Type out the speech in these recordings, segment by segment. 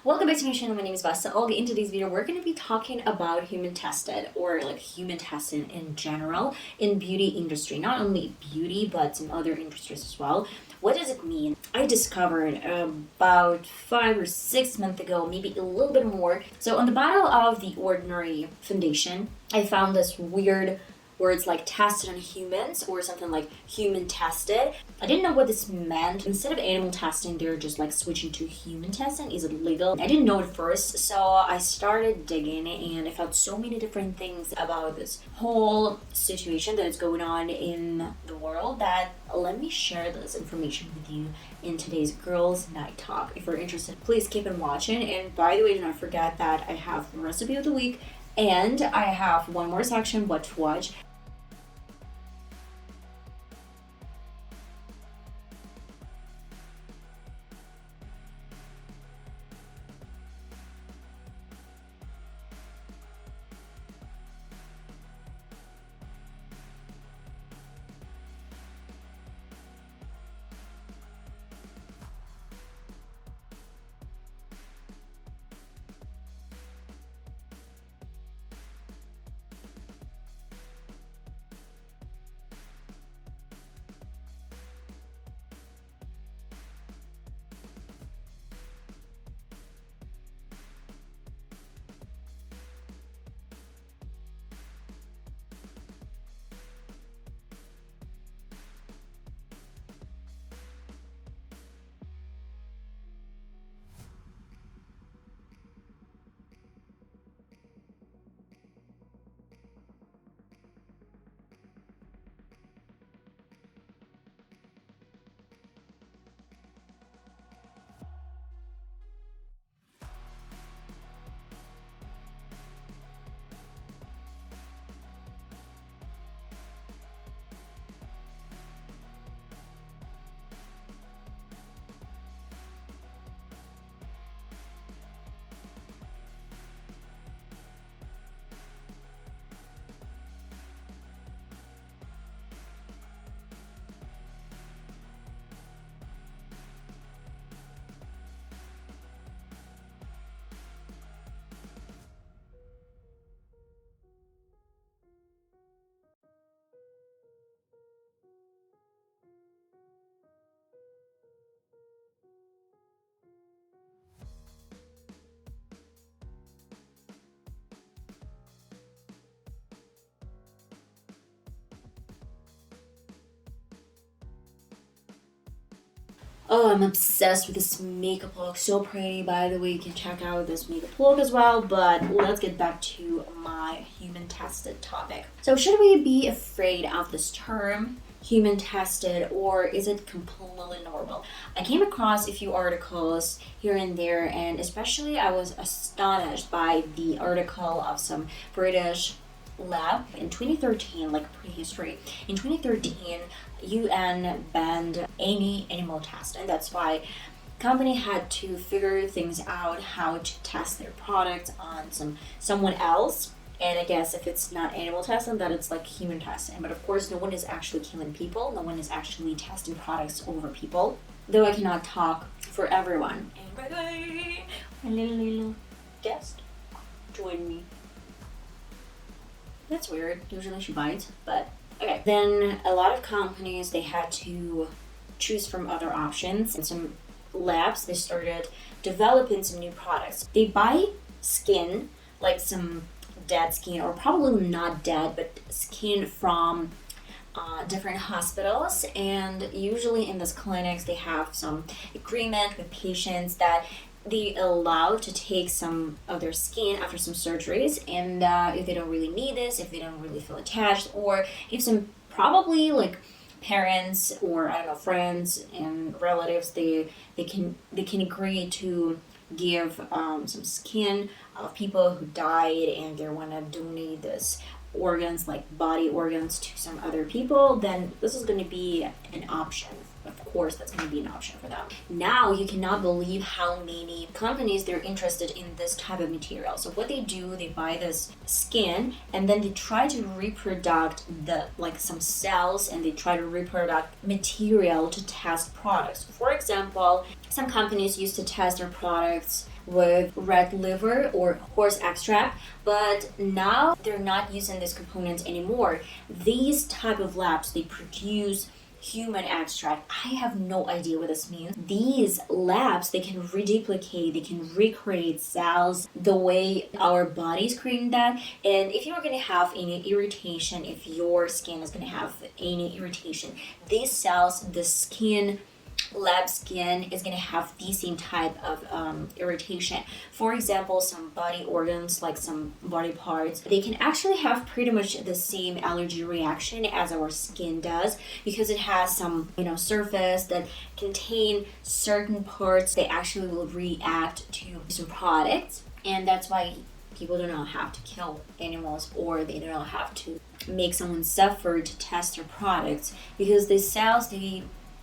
Welcome back to my channel. My name is VassaOlga. In today's video, we're going to be talking about human tested or like human testing in general in beauty industry. Not only beauty, but in other industries as well. What does it mean? I discovered about 5 or 6 months ago, maybe a little bit more. So on the bottle of the Ordinary foundation, I found this weird words like tested on humans or something like human tested. I didn't know what this meant. Instead of animal testing, they're just like switching to human testing. Is it legal? I didn't know at first, so I started digging and I found so many different things about this whole situation that is going on in the world that let me share this information with you in today's Girls Night Talk. If you're interested, please keep on watching. And by the way, do not forget that I have the recipe of the week and I have one more section, what to watch. Oh, I'm obsessed with this makeup look. So pretty, by the way. You can check out this makeup look as well. But let's get back to my human tested topic. So should we be afraid of this term, human tested, or is it completely normal? I came across a few articles here and there, and especially I was astonished by the article of some British lab in 2013, like prehistory. In 2013, UN banned any animal test, and that's why company had to figure things out how to test their products on someone else. And I guess if it's not animal testing, then it's like human testing. But of course, no one is actually killing people. No one is actually testing products over people. Though I cannot talk for everyone. And by the way, my little guest joined me. That's weird. Usually she bites, but okay. Then a lot of companies, they had to choose from other options. And some labs, they started developing some new products. They buy skin, like some dead skin, or probably not dead, but skin from different hospitals. And usually in these clinics, they have some agreement with patients that they allow to take some of their skin after some surgeries, and if they don't really need this, if they don't really feel attached, or if some probably like parents or I don't know friends and relatives, they can agree to give some skin of people who died and they want to donate this organs like body organs to some other people, then this is going to be an option. Of course, that's going to be an option for them. Now, you cannot believe how many companies they're interested in this type of material. So what they do, they buy this skin and then they try to reproduce some cells, and they try to reproduce material to test products. For example, some companies used to test their products with red liver or horse extract, but now they're not using these components anymore. These type of labs, they produce human extract. I have no idea what this means. These labs, they can reduplicate, they can recreate cells the way our body's creating that. And if you're going to have any irritation, if your skin is going to have any irritation, these cells, the skin, lab skin is going to have the same type of irritation. For example, some body organs, like some body parts, they can actually have pretty much the same allergy reaction as our skin does, because it has some surface that contain certain parts. They actually will react to some products, and that's why people do not have to kill animals, or they do not have to make someone suffer to test their products, because the cells,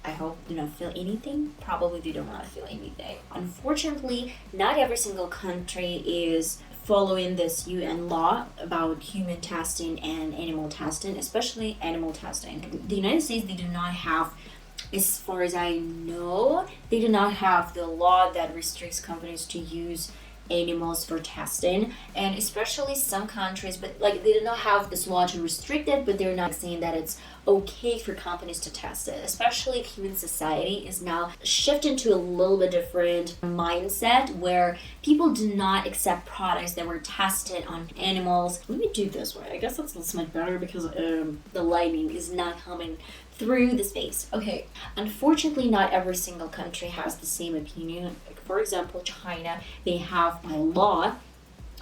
I hope, do not feel anything. Probably they don't want to feel anything. Unfortunately, not every single country is following this UN law about human testing and animal testing, especially animal testing. The United States, they do not have, as far as I know, they do not have the law that restricts companies to use animals for testing, and especially some countries, but like they do not have this law to restrict it, but they're not saying that it's okay for companies to test it. Especially if human society is now shifting to a little bit different mindset where people do not accept products that were tested on animals. Let me do this way. I guess that's much better because the lighting is not coming through the space. Okay, unfortunately, not every single country has the same opinion. For example, China, they have by law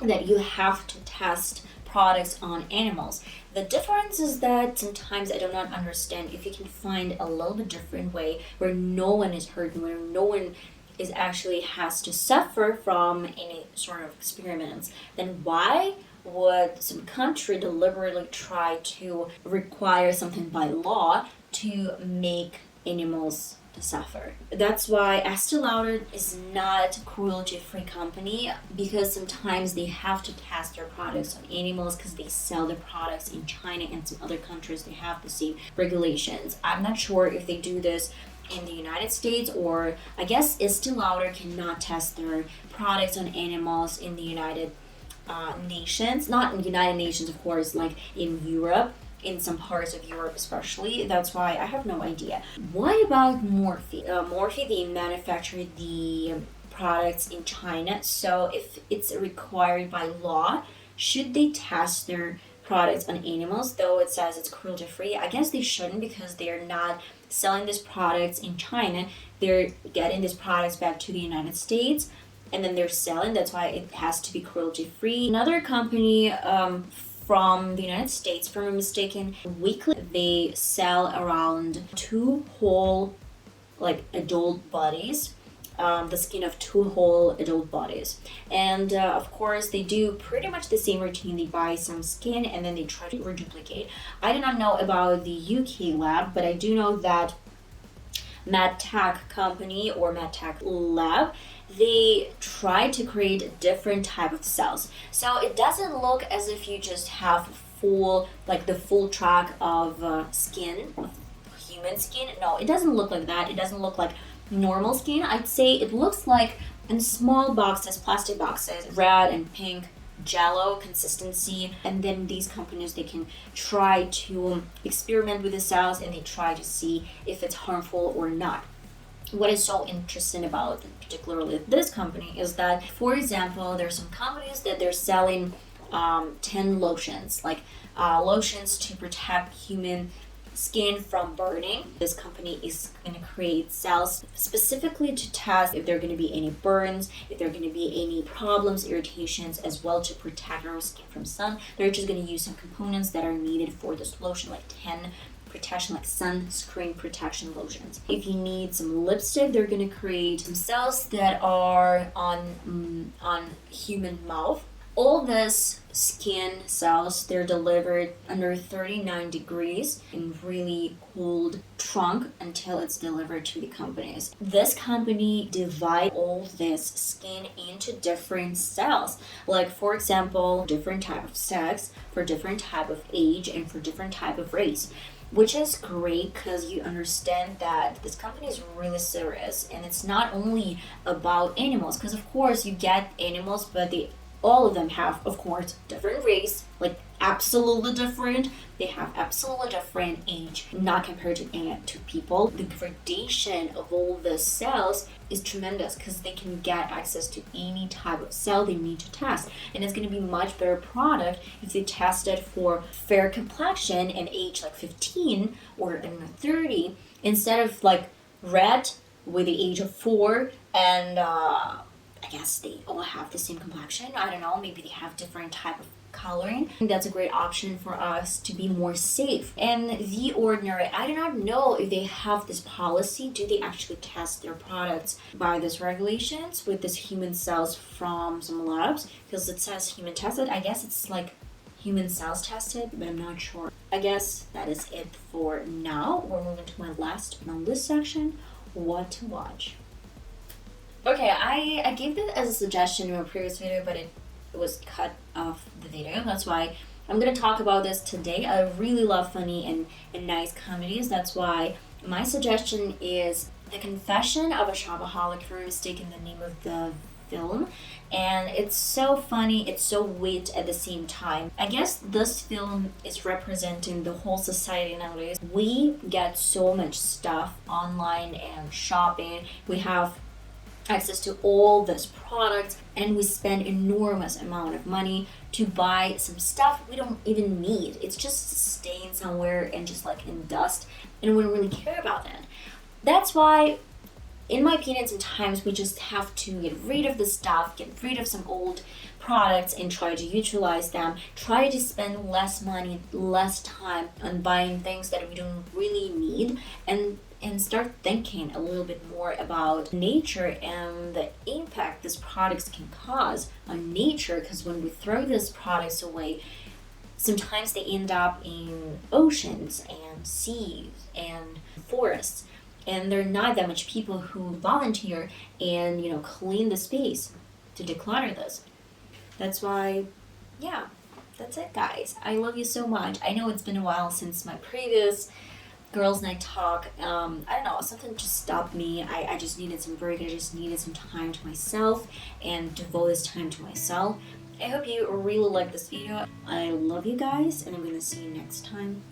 that you have to test products on animals. The difference is that sometimes I do not understand if you can find a little bit different way where no one is hurt, where no one is actually has to suffer from any sort of experiments, then why would some country deliberately try to require something by law to make animals to suffer? That's why Estee Lauder is not a cruelty-free company, because sometimes they have to test their products on animals because they sell their products in China and some other countries. They have the same regulations. I'm not sure if they do this in the United States, or I guess Estee Lauder cannot test their products on animals in the United Nations. Not in the United Nations, of course, like in Europe. In some parts of Europe especially. That's why I have no idea. What about Morphe? Morphe, they manufacture the products in China, so if it's required by law, should they test their products on animals? Though it says it's cruelty free, I guess they shouldn't, because they're not selling these products in China. They're getting these products back to the United States, and then they're selling. That's why it has to be cruelty free. Another company from the United States, if I'm mistaken, weekly they sell around 2 whole adult bodies, the skin of 2 whole adult bodies. And of course they do pretty much the same routine. They buy some skin and then they try to reduplicate. I do not know about the UK lab, but I do know that MedTech company or MedTech lab, they try to create a different type of cells. So it doesn't look as if you just have the full track of skin, of human skin. No, it doesn't look like that. It doesn't look like normal skin. I'd say it looks like in small boxes, plastic boxes, red and pink jello consistency, and then these companies, they can try to experiment with the cells and they try to see if it's harmful or not. What is so interesting about particularly this company is that, for example, there's some companies that they're selling 10 lotions, lotions to protect human skin from burning. This company is going to create cells specifically to test if there are going to be any burns, if there are going to be any problems, irritations, as well to protect our skin from sun. They're just going to use some components that are needed for this lotion, like 10 protection, like sunscreen protection lotions. If you need some lipstick, they're going to create some cells that are on human mouth. All this skin cells, they're delivered under 39 degrees in really cold trunk until it's delivered to the companies. This company divide all this skin into different cells. Like, for example, different type of sex, for different type of age, and for different type of race. which is great because you understand that this company is really serious and it's not only about animals, because of course you get animals, but they all of them have, of course, different race, like absolutely different. They have absolutely different age, not compared to people. The gradation of all the cells is tremendous because they can get access to any type of cell they need to test, and it's going to be much better product if they test it for fair complexion and age like 15 or 30 instead of like red with the age of 4 and I guess they all have the same complexion. I don't know, maybe they have different type of coloring. I think that's a great option for us to be more safe. And The Ordinary, I do not know if they have this policy. Do they actually test their products by these regulations with this human cells from some labs? Because it says human tested. I guess it's like human cells tested, but I'm not sure. I guess that is it for now. We're moving to my last on this section, what to watch. Okay, I gave this as a suggestion in my previous video, but it was cut off the video. That's why I'm going to talk about this today. I really love funny and nice comedies. That's why my suggestion is The Confession of a Shopaholic, for mistaking the name of the film. And it's so funny, it's so wit at the same time. I guess this film is representing the whole society nowadays. We get so much stuff online and shopping. We have access to all this products and we spend enormous amount of money to buy some stuff we don't even need. It's just staying somewhere and just like in dust, and we don't really care about that. That's why, in my opinion, sometimes we just have to get rid of the stuff, get rid of some old products and try to utilize them, try to spend less money, less time on buying things that we don't really need, and start thinking a little bit more about nature and the impact these products can cause on nature. Because when we throw these products away, sometimes they end up in oceans and seas and forests, and there are not that much people who volunteer and clean the space to declutter this. That's why, yeah, that's it, guys. I love you so much. I know it's been a while since my previous girls' night talk. I don't know, something just stopped me. I just needed some break. I just needed some time to myself and devote this time to myself. I hope you really like this video. I love you guys, and I'm gonna see you next time.